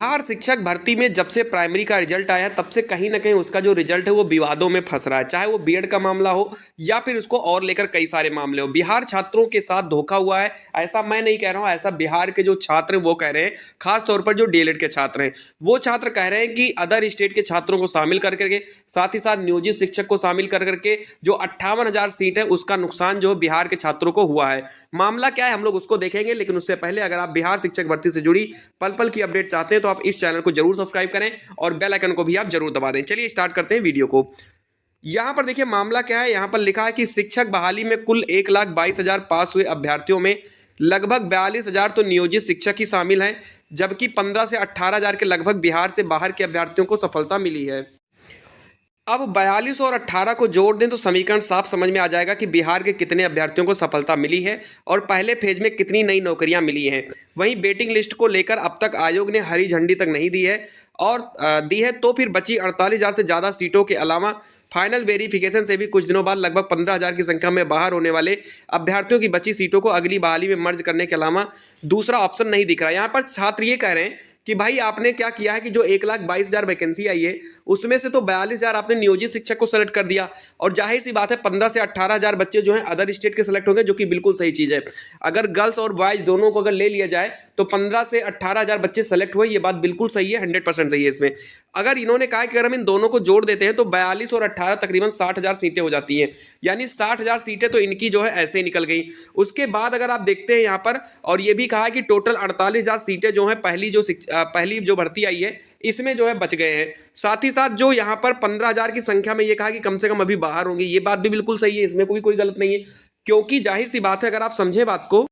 बिहार शिक्षक भर्ती में जब से प्राइमरी का रिजल्ट आया तब से कहीं ना कहीं उसका जो रिजल्ट है वो विवादों में फंस रहा है, चाहे वो बीएड का मामला हो या फिर उसको और लेकर कई सारे मामले हो। बिहार छात्रों के साथ धोखा हुआ है, ऐसा मैं नहीं कह रहा हूं, ऐसा बिहार के जो छात्र हैं वो कह रहे हैं। खास तौर पर जो डीएलएड के छात्र हैं वो छात्र कह रहे हैं कि अदर स्टेट के छात्रों को शामिल कर करके, साथ ही साथ नियोजित शिक्षक को शामिल कर करके जो 58,000 सीट है उसका नुकसान जो बिहार के छात्रों को हुआ है। मामला क्या है हम लोग उसको देखेंगे, लेकिन उससे पहले अगर आप बिहार शिक्षक भर्ती से जुड़ी पल पल की अपडेट चाहते हैं तो आप इस चैनल को जरूर सब्सक्राइब करें और बेल आइकन को भी आप जरूर दबा दें। चलिए स्टार्ट करते हैं वीडियो को। यहां पर देखिए मामला क्या है। यहां पर लिखा है कि शिक्षक बहाली में कुल 1,22,000 पास हुए अभ्यर्थियों में लगभग 42,000 तो नियोजित शिक्षक ही शामिल हैं, जबकि 15 से 18,000 के लगभग बिहार से बाहर के अभ्यर्थियों को सफलता मिली है। अब 42 और 18 को जोड़ दें तो समीकरण साफ समझ में आ जाएगा कि बिहार के कितने अभ्यर्थियों को सफलता मिली है और पहले फेज में कितनी नई नौकरियां मिली हैं। वहीं वेटिंग लिस्ट को लेकर अब तक आयोग ने हरी झंडी तक नहीं दी है और दी है तो फिर बची 48,000 से ज़्यादा सीटों के अलावा फाइनल वेरिफिकेशन से भी कुछ दिनों बाद लगभग 15,000 की संख्या में बाहर होने वाले अभ्यर्थियों की बची सीटों को अगली बहाली में मर्ज करने के अलावा दूसरा ऑप्शन नहीं दिख रहा। यहाँ पर छात्र ये कह रहे हैं कि भाई आपने क्या किया है कि जो 1,22,000 वैकेंसी आई है उसमें से तो 42,000 आपने नियोजित शिक्षक को सेलेक्ट कर दिया और जाहिर सी बात है 15 से 18,000 बच्चे जो हैं अदर स्टेट के सेलेक्ट होंगे, जो कि बिल्कुल सही चीज़ है। अगर गर्ल्स और बॉयज दोनों को अगर ले लिया जाए तो 15 से 18,000 बच्चे सेलेक्ट हुए, ये बात बिल्कुल सही है, 100% सही है। इसमें अगर इन्होंने कहा कि अगर हम इन दोनों को जोड़ देते हैं तो 42 और 18 तकरीबन 60,000 सीटें हो जाती हैं, यानी 60,000 सीटें तो इनकी जो है ऐसे ही निकल गई। उसके बाद अगर आप देखते हैं यहाँ पर, और ये भी कहा है कि टोटल 48,000 सीटें जो हैं पहली जो भर्ती आई है इसमें जो है बच गए हैं। साथ ही साथ जो यहाँ पर 15,000 की संख्या में ये कहा कि कम से कम अभी बाहर होंगे, ये बात भी बिल्कुल सही है, इसमें कोई गलत नहीं है। क्योंकि जाहिर सी बात है अगर आप समझे बात को,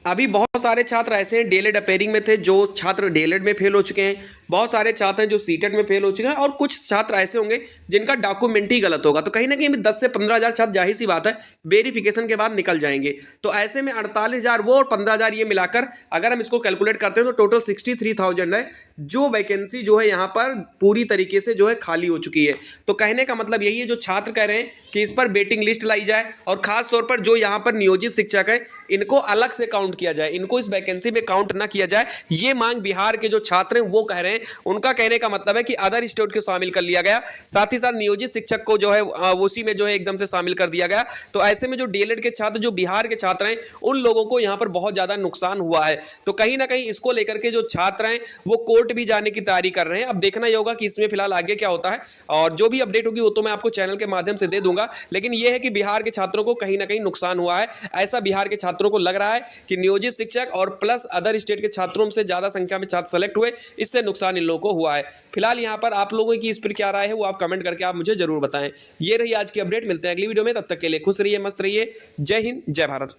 अभी बहुत सारे छात्र ऐसे हैं डीएलएड अपेयरिंग में थे जो छात्र डीएलएड में फेल हो चुके हैं, बहुत सारे छात्र हैं जो सीटेट में फेल हो चुके हैं और कुछ छात्र ऐसे होंगे जिनका डॉक्यूमेंट ही गलत होगा। तो कहीं ना कहीं 10 से 15,000 छात्र जाहिर सी बात है वेरिफिकेशन के बाद निकल जाएंगे। तो ऐसे में 48,000 वो और 15,000 ये मिलाकर अगर हम इसको कैलकुलेट करते हैं तो टोटल 63,000 है जो वैकेंसी जो है यहाँ पर पूरी तरीके से जो है खाली हो चुकी है। तो कहने का मतलब यही है, जो छात्र कह रहे हैं कि इस पर वेटिंग लिस्ट लाई जाए और खास तौर पर जो यहाँ पर नियोजित शिक्षक है इनको अलग से काउंट किया जाए, इनको इस वैकेंसी में काउंट ना किया जाए, ये मांग बिहार के जो छात्र हैं वो कह रहे हैं। उनका कहने का मतलब है कि अदर स्टेट को शामिल कर लिया गया, साथ ही साथ नियोजित शिक्षक को जो है उसी में जो है एकदम से शामिल कर दिया गया। तो ऐसे में जो डीएलएड के छात्र, जो बिहार के छात्र हैं, उन लोगों को यहाँ पर बहुत ज्यादा नुकसान हुआ है। तो कहीं ना कहीं इसको लेकर के जो छात्र हैं वो कोर्ट भी जाने की तैयारी कर रहे हैं। अब देखना ही होगा कि इसमें फिलहाल आगे क्या होता है, और जो भी अपडेट होगी वो तो मैं आपको चैनल के माध्यम से दे दूंगा। लेकिन यह है कि बिहार के छात्रों को कहीं ना कहीं नुकसान हुआ है, ऐसा बिहार के छात्रों को लग रहा है कि नियोजित शिक्षक और प्लस अदर स्टेट के छात्रों से ज्यादा संख्या में छात्र सेलेक्ट हुए, इससे नुकसान इन लोगों को हुआ है। फिलहाल यहाँ पर आप लोगों की इस पर क्या राय है वो आप कमेंट करके आप मुझे जरूर बताएं। ये रही आज की अपडेट, मिलते हैं अगली वीडियो में, तब तक के लिए खुश रहिए, मस्त रहिए। जय हिंद, जय भारत।